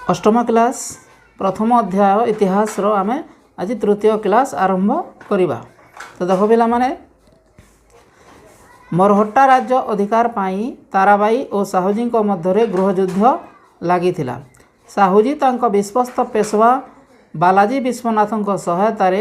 अष्टम क्लास प्रथम अध्याय इतिहास रो आमे आज तृतीय क्लास आरंभ करिबा। तो देखो पिला माने मरहट्टा राज्य अधिकार पाई ताराबाई और साहुजी को मध्य गृहयुद्ध लागिथिला। साहुजी तांको विश्वस्त पेशवा बालाजी विश्वनाथन सहायतार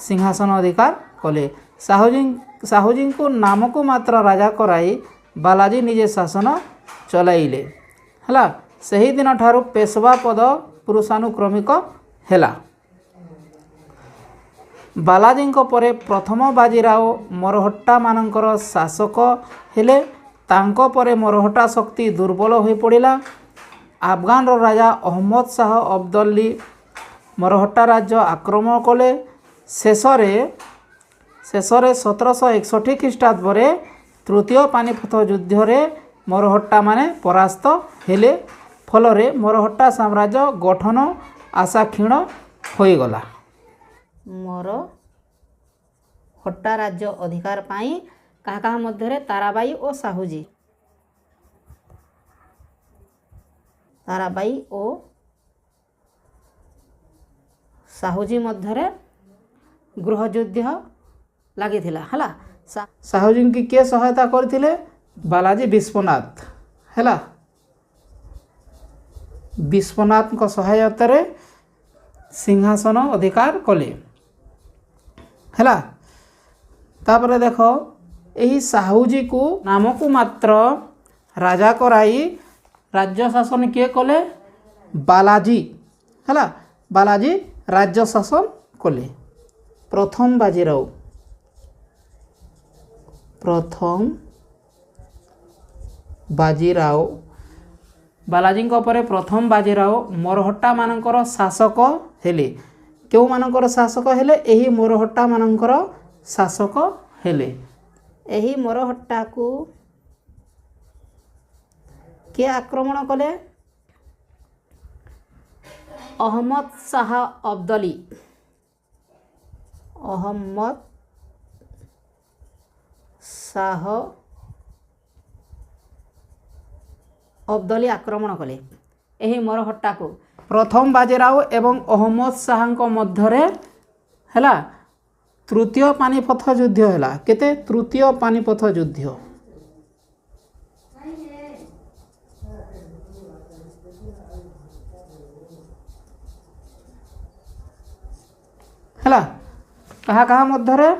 सिंहासन अधिकार कले। साहुजी को नाम को मात्र राजा कराई बालाजी निजे शासन चलाइले। हला सही दिन ठारू पेशवा पद पुरुषानुक्रमिक हेला। बालाजी परे प्रथम बाजीराव मरहट्टा मानकर शासक हेले। तांको परे मरहट्टा शक्ति दुर्बल हो पड़ा। अफगान राजा अहमद शाह अब्दली मरहट्टा राज्य आक्रमण कले। शेषरे 1761 ख्रीष्टाब्द तृतीय पानीपत युद्ध रे मरहट्टा माने परास्त हेले। फलरे मरहट्टा साम्राज्य गठन आशा क्षीण होईगला। मरहट्टा राज्य अधिकार पाई काहा मध्य ताराबाई और साहुजी मध्य गृहयुद्ध लागिथिला। हला साहुजी की के सहायता करथिले? बालाजी विश्वनाथ हला। विश्वनाथ को सहायतार सिंहासन अधिकार कले। हला तापरे देखो यही साहुजी को नाम को मात्र राजा कराई राज्य शासन किए कले? बालाजी हला। बालाजी राज्य शासन कले। प्रथम बाजीराव बालाजी परे प्रथम बाजीराव मरहट्टा मानकर शासक हेले। केउ मानकर शासक हेले? एही मरहट्टा मानकर शासक हेले। एही मरहट्टा को के आक्रमण कले? अहमद शाह अब्दली। अहमद शाह अब्दली आक्रमण कले। एही मरहट्टा को प्रथम बाजीराव एवं अहमद शाह मध्य हैला तृतीय पानीपत युद्ध हैला। केते? तृतीय पानीपत युद्ध हैला। कहा मध्य?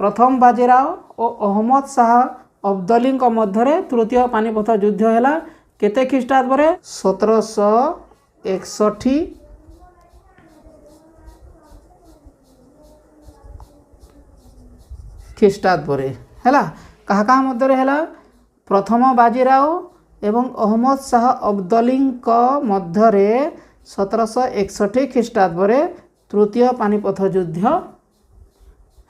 प्रथम बाजीराव और अहमद शाह अब्दली मध्य तृतीय पानीपत युद्ध हैला। केते ख्रीष्टाब्द 1761 ख्रीष्टाब्द हैला। कहा मध्य हैला? प्रथम बाजीराव एवं अहमद शाह अब्दली मध्य 1761 ख्रीष्टाब्द तृतीय पानीपत युद्ध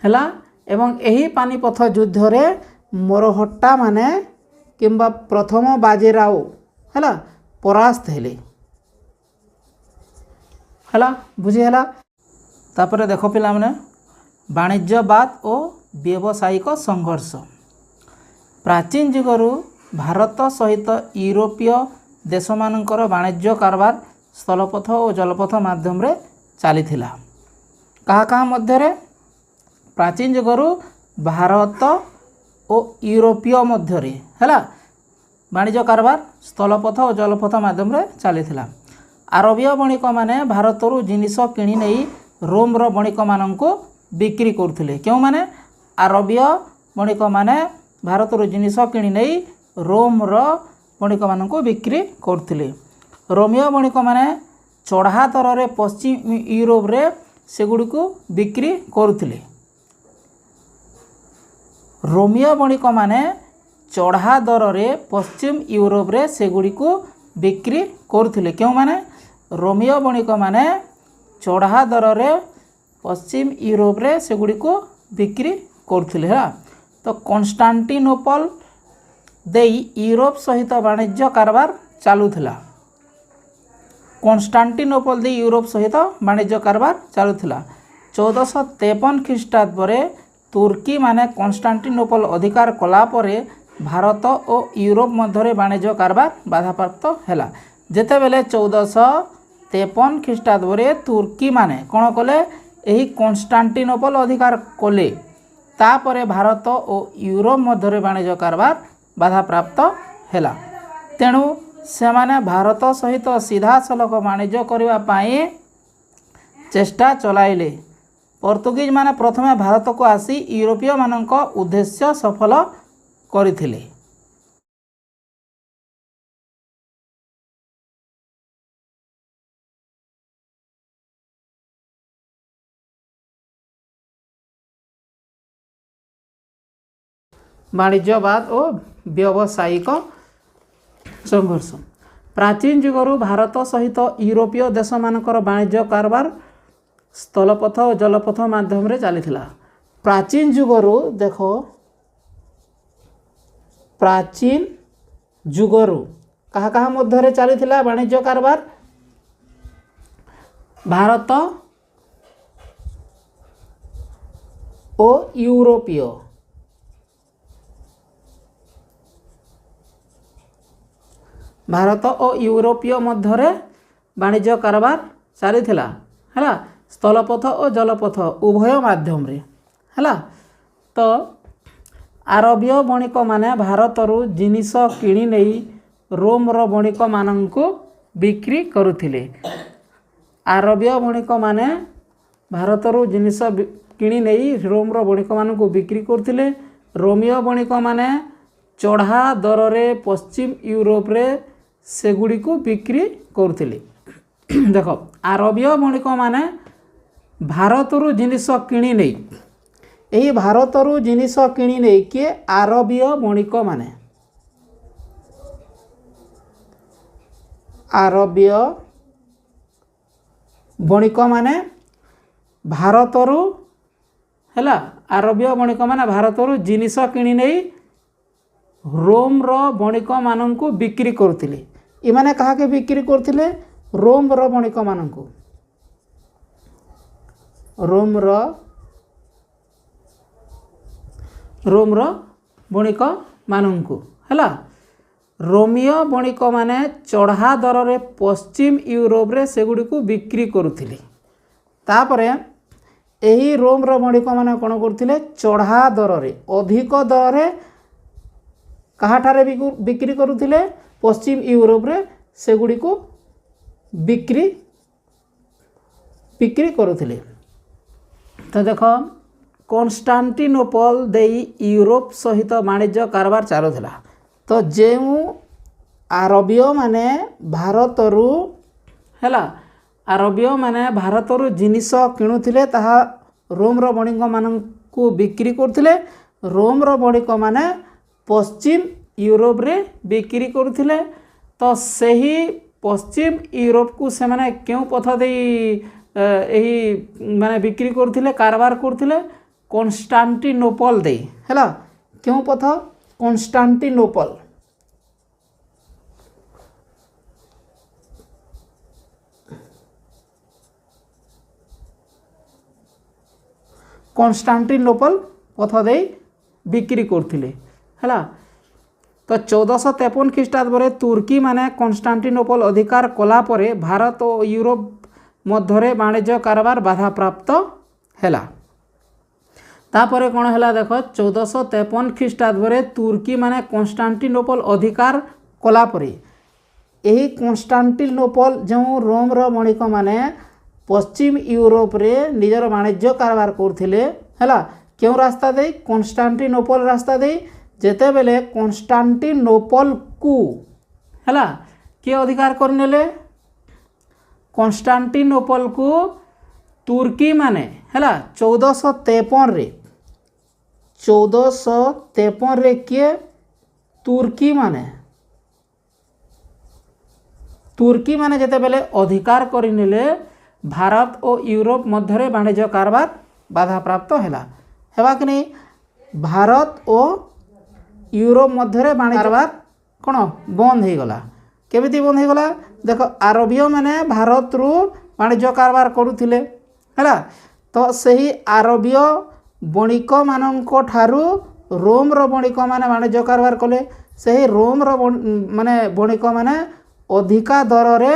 हैला। एवं एही पानीपत युद्ध रे मरहट्टा माने किंबा प्रथम बाजीराव हैला परास्त हेले। हैला बुझी हैला। तापरे देखो पिला माने वाणिज्यवाद और व्यावसायिक संघर्ष। प्राचीन जुगरु भारत सहित यूरोपीय देश मानकर वाणिज्य कारबार स्थलपथ और जलपथ माध्यम रे चलीथिला। कहा मध्य? प्राचीन जुगरु भारत और यूरोपीय मध्य हैला वाणिज्य कारबार स्थलपथ और जलपथ माध्यम रे चलीथिला। आरबीय बणिक माने भारतरू जिनिस किणी नहीं रोम रो बणिक माननको बिक्री करथिले। क्यों माने? आरबीय बणिक माने भारतरू जिनिस किणी नहीं रोम रो बणिक माननको बिक्री करथिले। रोमियो बणिक माने चढ़ा दर रे पश्चिम यूरोप रे सेगुडी को बिक्री करथिले। रोमियो बणिक माने चढ़ा दर रे पश्चिम यूरोप रे सेगुडी को बिक्री करथिले। क्यों माने? रोमियो बणिक माने चढ़ा दर रे पश्चिम यूरोप रे सेगुडी को बिक्री करथिले। हा तो कन्स्टांटिनोपल देई यूरोप सहित वाणिज्य कारबार चालुथिला। कन्स्टांटिनोपल देई यूरोप सहित वाणिज्य कारबार चालुथिला। 1453 ख्रीष्टाब्द तुर्की माने कन्स्टांटिनोपल अधिकार कला परे भारत और यूरोप मध्य वाणिज्य कारबार बाधाप्राप्त हैला। जेतेबेले 1453 1353 ଖ୍ରୀଷ୍ଟାବ୍ଦରେ ତୁର୍କୀ ମାନେ କ'ଣ କଲେ ଏହି କନଷ୍ଟାଣ୍ଟିନୋପଲ ଅଧିକାର କଲେ। ତାପରେ ଭାରତ ଓ ୟୁରୋପ ମଧ୍ୟରେ ବାଣିଜ୍ୟ କାରବାର ବାଧାପ୍ରାପ୍ତ ହେଲା। ତେଣୁ ସେମାନେ ଭାରତ ସହିତ ସିଧାସଳଖ ବାଣିଜ୍ୟ କରିବା ପାଇଁ ଚେଷ୍ଟା ଚଳାଇଲେ। ପର୍ତ୍ତୁଗୀଜ ମାନେ ପ୍ରଥମେ ଭାରତକୁ ଆସି ୟୁରୋପୀୟ ମାନଙ୍କ ଉଦ୍ଦେଶ୍ୟ ସଫଳ କରିଥିଲେ। ବାଣିଜ୍ୟବାଦ ଓ ବ୍ୟବସାୟିକ ସଂଘର୍ଷ। ପ୍ରାଚୀନ ଯୁଗରୁ ଭାରତ ସହିତ ୟୁରୋପୀୟ ଦେଶମାନଙ୍କର ବାଣିଜ୍ୟ କାରବାର ସ୍ଥଳପଥ ଓ ଜଳପଥ ମାଧ୍ୟମରେ ଚାଲିଥିଲା। ପ୍ରାଚୀନ ଯୁଗରୁ ଦେଖ, ପ୍ରାଚୀନ ଯୁଗରୁ କାହା କାହା ମଧ୍ୟରେ ଚାଲିଥିଲା ବାଣିଜ୍ୟ କାରବାର? ଭାରତ ଓ ୟୁରୋପୀୟ ଭାରତ ଓ ୟୁରୋପୀୟ ମଧ୍ୟରେ ବାଣିଜ୍ୟ କାରବାର ଚାଲିଥିଲା ହେଲା, ସ୍ଥଳପଥ ଓ ଜଳପଥ ଉଭୟ ମାଧ୍ୟମରେ ହେଲା। ତ ଆରବୀୟ ବଣିକମାନେ ଭାରତରୁ ଜିନିଷ କିଣି ନେଇ ରୋମର ବଣିକମାନଙ୍କୁ ବିକ୍ରି କରୁଥିଲେ। ଆରବୀୟ ବଣିକମାନେ ଭାରତରୁ ଜିନିଷ କିଣି ନେଇ ରୋମର ବଣିକମାନଙ୍କୁ ବିକ୍ରି କରୁଥିଲେ। ରୋମୀୟ ବଣିକମାନେ ଚଢ଼ା ଦରରେ ପଶ୍ଚିମ ୟୁରୋପରେ ସେଗୁଡ଼ିକୁ ବିକ୍ରି କରୁଥିଲେ। ଦେଖ, ଆରବୀୟ ବଣିକମାନେ ଭାରତରୁ ଜିନିଷ କିଣି ନେଇ, ଏହି ଭାରତରୁ ଜିନିଷ କିଣି ନେଇ କିଏ? ଆରବୀୟ ବଣିକମାନେ, ଆରବୀୟ ବଣିକମାନେ ଭାରତରୁ ହେଲା, ଆରବୀୟ ବଣିକମାନେ ଭାରତରୁ ଜିନିଷ କିଣି ନେଇ ରୋମର ବଣିକମାନଙ୍କୁ ବିକ୍ରି କରୁଥିଲେ। ଏମାନେ କାହାକେ ବିକ୍ରି କରୁଥିଲେ? ରୋମର ବଣିକମାନଙ୍କୁ, ରୋମର ବଣିକମାନଙ୍କୁ ହେଲା। ରୋମୀୟ ବଣିକମାନେ ଚଢ଼ା ଦରରେ ପଶ୍ଚିମ ୟୁରୋପରେ ସେଗୁଡ଼ିକୁ ବିକ୍ରି କରୁଥିଲେ। ତାପରେ ଏହି ରୋମର ବଣିକମାନେ କ'ଣ କରୁଥିଲେ? ଚଢ଼ା ଦରରେ, ଅଧିକ ଦରରେ କାହାଠାରେ ବିକ୍ରି କରୁଥିଲେ? ପଶ୍ଚିମ ୟୁରୋପରେ ସେଗୁଡ଼ିକୁ ବିକ୍ରି କରୁଥିଲେ। ତ ଦେଖ, କନଷ୍ଟାଣ୍ଟିନୋପଲ ଦେଇ ୟୁରୋପ ସହିତ ବାଣିଜ୍ୟ କାରବାର ଚାଲୁଥିଲା। ତ ଯେଉଁ ଆରବୀୟମାନେ ଭାରତରୁ ହେଲା, ଆରବୀୟମାନେ ଭାରତରୁ ଜିନିଷ କିଣୁଥିଲେ ତାହା ରୋମର ବଣିକମାନଙ୍କୁ ବିକ୍ରି କରୁଥିଲେ। ରୋମର ବଣିକମାନେ ପଶ୍ଚିମ ୟୁରୋପରେ ବିକ୍ରି କରୁଥିଲେ। ତ ସେହି ପଶ୍ଚିମ ୟୁରୋପକୁ ସେମାନେ କେଉଁ ପଥ ଦେଇ ଏହି ମାନେ ବିକ୍ରି କରୁଥିଲେ, କାରବାର କରୁଥିଲେ? କନଷ୍ଟାଣ୍ଟିନୋପଲ ଦେଇ ହେଲା। କେଉଁ ପଥ? କନଷ୍ଟାଣ୍ଟିନୋପଲ। କନଷ୍ଟାଣ୍ଟିନୋପଲ ପଥ ଦେଇ ବିକ୍ରି କରୁଥିଲେ ହେଲା। ତ 1453 ଖ୍ରୀଷ୍ଟାବ୍ଦରେ ତୁର୍କୀ ମାନେ କନଷ୍ଟାଣ୍ଟିନୋପଲ ଅଧିକାର କଲା ପରେ ଭାରତ ଓ ୟୁରୋପ ମଧ୍ୟରେ ବାଣିଜ୍ୟ କାରବାର ବାଧାପ୍ରାପ୍ତ ହେଲା। ତାପରେ କ'ଣ ହେଲା ଦେଖ, 1453 ଖ୍ରୀଷ୍ଟାବ୍ଦରେ ତୁର୍କୀ ମାନେ କନଷ୍ଟାଣ୍ଟିନୋପଲ ଅଧିକାର କଲା ପରେ ଏହି କନଷ୍ଟାଣ୍ଟିନୋପଲ ଯେଉଁ ରୋମର ବଣିକମାନେ ପଶ୍ଚିମ ୟୁରୋପରେ ନିଜର ବାଣିଜ୍ୟ କାରବାର କରୁଥିଲେ ହେଲା, କେଉଁ ରାସ୍ତା ଦେଇ? କନଷ୍ଟାଣ୍ଟିନୋପଲ ରାସ୍ତା ଦେଇ। ଯେତେବେଳେ କନଷ୍ଟାଣ୍ଟିନୋପଲକୁ ହେଲା କିଏ ଅଧିକାର କରିନେଲେ? କନଷ୍ଟାଣ୍ଟିନୋପଲକୁ ତୁର୍କୀ ମାନେ ହେଲା 1453ରେ କିଏ? ତୁର୍କୀ ମାନେ ଯେତେବେଳେ ଅଧିକାର କରିନେଲେ ଭାରତ ଓ ୟୁରୋପ ମଧ୍ୟରେ ବାଣିଜ୍ୟ କାରବାର ବାଧାପ୍ରାପ୍ତ ହେଲା। ହେବା କି ନାହିଁ? ଭାରତ ଓ ୟୁରୋପ ମଧ୍ୟରେ ବାଣିଜ୍ୟ କାରବାର କ'ଣ ବନ୍ଦ ହେଇଗଲା। କେମିତି ବନ୍ଦ ହେଇଗଲା? ଦେଖ, ଆରବୀୟମାନେ ଭାରତରୁ ବାଣିଜ୍ୟ କାରବାର କରୁଥିଲେ ହେଲା। ତ ସେହି ଆରବୀୟ ବଣିକମାନଙ୍କ ଠାରୁ ରୋମର ବଣିକମାନେ ବାଣିଜ୍ୟ କାରବାର କଲେ। ସେହି ରୋମର ବଣିକମାନେ ଅଧିକା ଦରରେ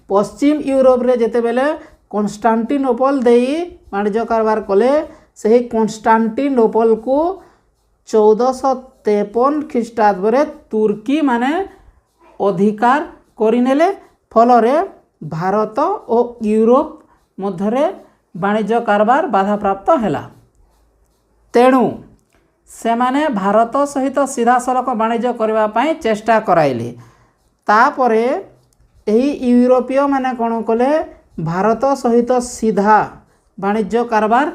पश्चिम यूरोप रे जेतेबेले कन्स्टान्टिनोपल देई वाणिज्य कारबार कले से कन्स्टान्टिनोपल को 1453 ख्रीष्टाब्द रे तुर्की माने अधिकार करिनेले फलरे भारत और यूरोप मध्यरे वाणिज्य कारबार बाधा प्राप्त हैला। तेणु से माने भारत सहित सीधा सड़क वाणिज्य करबा पई चेष्टा कराइले। तापरे एही यूरोपीय माने कोन कले भारत सहित सीधा वाणिज्य कारबार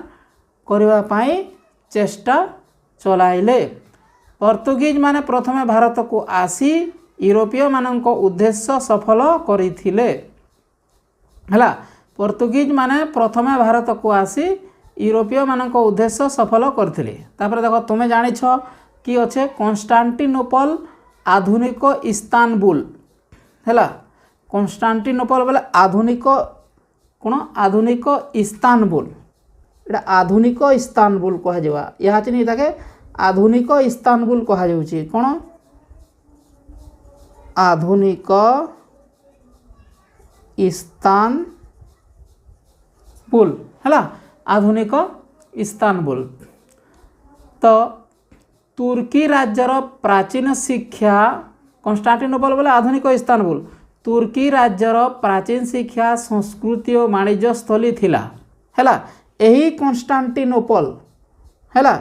करबा पई चेष्टा चलाइले। पोर्तुगीज माने प्रथमे भारत को आसी यूरोपीय मानक उद्देश्य सफल करिथिले हला। पोर्तुगीज माने प्रथमे भारत को आसी यूरोपीय मानक उद्देश्य सफल करथिले। तापर देखो तुमे जानिछ कि अच्छे कन्स्टान्टिनोपल आधुनिक इस्तानबुल हला। कन्स्टान्टिनोपल बोले आधुनिक कोन आधुनिक इस्तानबुल एटा आधुनिक इस्तानबुल कह जावा या चिनी ताके आधुनिक इस्तानबुल कह जाउची कोन आधुनिक इस्तानबुल हला। आधुनिक इस्तानबुल तो तुर्की राज्यर प्राचीन शिक्षा कन्स्टान्टिनोपल बोले आधुनिक इस्तानबुल तुर्की राज्यर प्राचीन शिक्षा संस्कृति और वाणिज्य स्थली थिला हैला। एही कन्स्टान्टिनोपल हैला।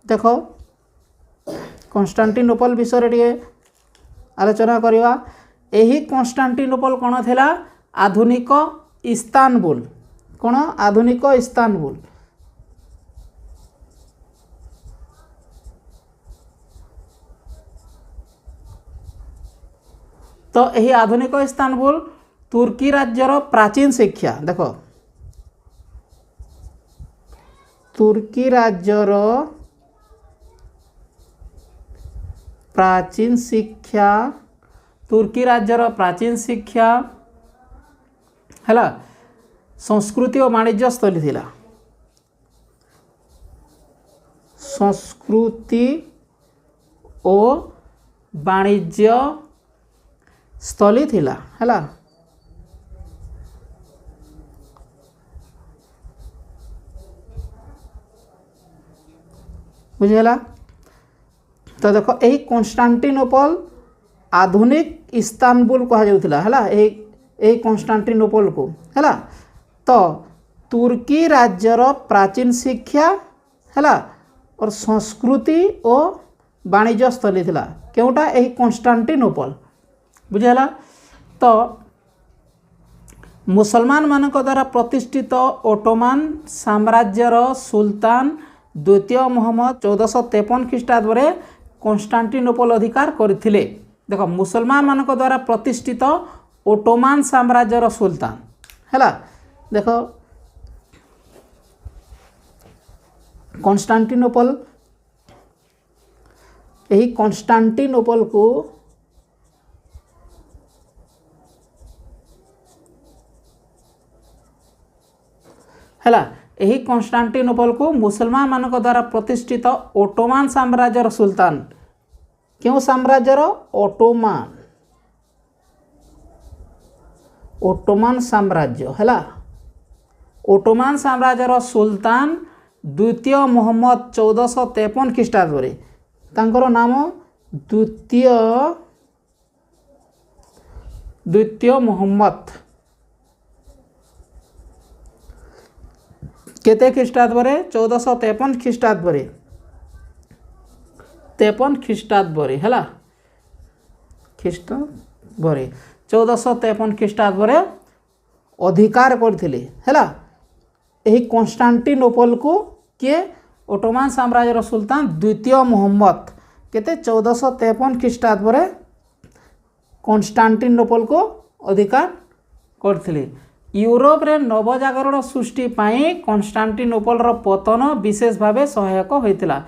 देखो कन्स्टान्टिनोपल विषय रे आलोचना करिवा। एही कन्स्टान्टिनोपल कोन थिला आधुनिक इस्तानबुल कोन आधुनिक इस्तानबुल। तो यही आधुनिक इस्तानबुल तुर्की राज्यर प्राचीन शिक्षा देखो तुर्की राज्यर प्राचीन शिक्षा तुर्की राज्यर प्राचीन शिक्षा हैला संस्कृति और वाणिज्य स्थली थिला। संस्कृति और वाणिज्य स्थली थिला हैला। बुझेला। तो देखो यही कन्स्टान्टिनोपल आधुनिक इस्तानबुल कह जाउथिला हैला। यही कन्स्टान्टिनोपल को हैला। तो तुर्की राज्यर प्राचीन शिक्षा हैला और संस्कृति और वाणिज्य स्थली थिला केउटा यही कन्स्टान्टिनोपल बुझेला। तो मुसलमान मानक द्वारा प्रतिष्ठित ओटोमान साम्राज्यर सुल्तान द्वितीय मोहम्मद 1453 ख्रीष्टाब्द रे कन्स्टान्टिनोपल अधिकार करथिले। देखो मुसलमान मानक द्वारा प्रतिष्ठित ओटोमान साम्राज्यर सुल्तान हैला। देखो कन्स्टान्टिनोपल यही कन्स्टान्टिनोपल को हैला। यही कन्स्टान्टिनोपल को मुसलमान मानक द्वारा प्रतिष्ठित ओटोमान साम्राज्यर सुल्तान क्यों साम्राज्यर ओटोमान ओटोमान साम्राज्य हैला। ओटोमान साम्राज्यर सुल्तान द्वितीय मोहम्मद 1453 ख्रीष्टाब्द रे तांकर नाम द्वितीय मोहम्मद केते ख्रीष्टाब्द रे 1453 ख्रीष्टाब्द रे 53 ख्रीष्टाब्द रे हैला। ख्रीष्टाब्द रे 1453 ख्रीष्टाब्द रे अधिकार करथिले हैला। यही कन्स्टान्टिनोपल को किए ओटोमान साम्राज्यर सुल्तान द्वितीय मोहम्मद केते 1453 ख्रीष्टाब्द रे कन्स्टान्टिनोपल को अधिकार करथिले। यूरोप रे नवजागरण सृष्टि पाई कन्स्टान्टिनोपल रो पतन विशेष भावे सहायक होइतिला।